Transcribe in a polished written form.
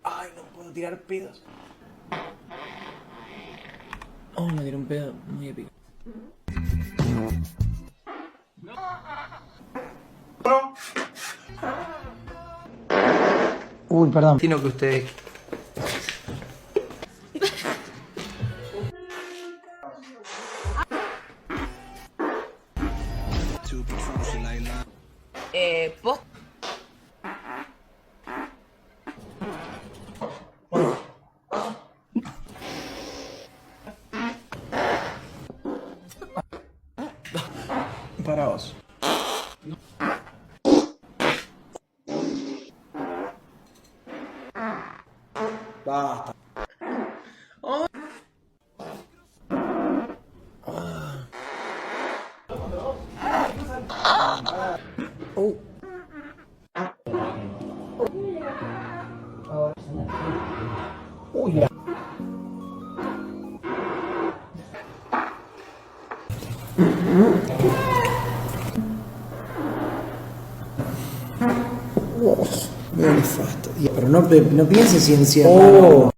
Ay, no puedo tirar pedos. Oh, me tiré un pedo muy épico. Uy, perdón. Sino que ustedes... Post. Para vos. Basta. Oh. Uy, la... Oh, me nefasto. Pero no pienses si encierra. Oh.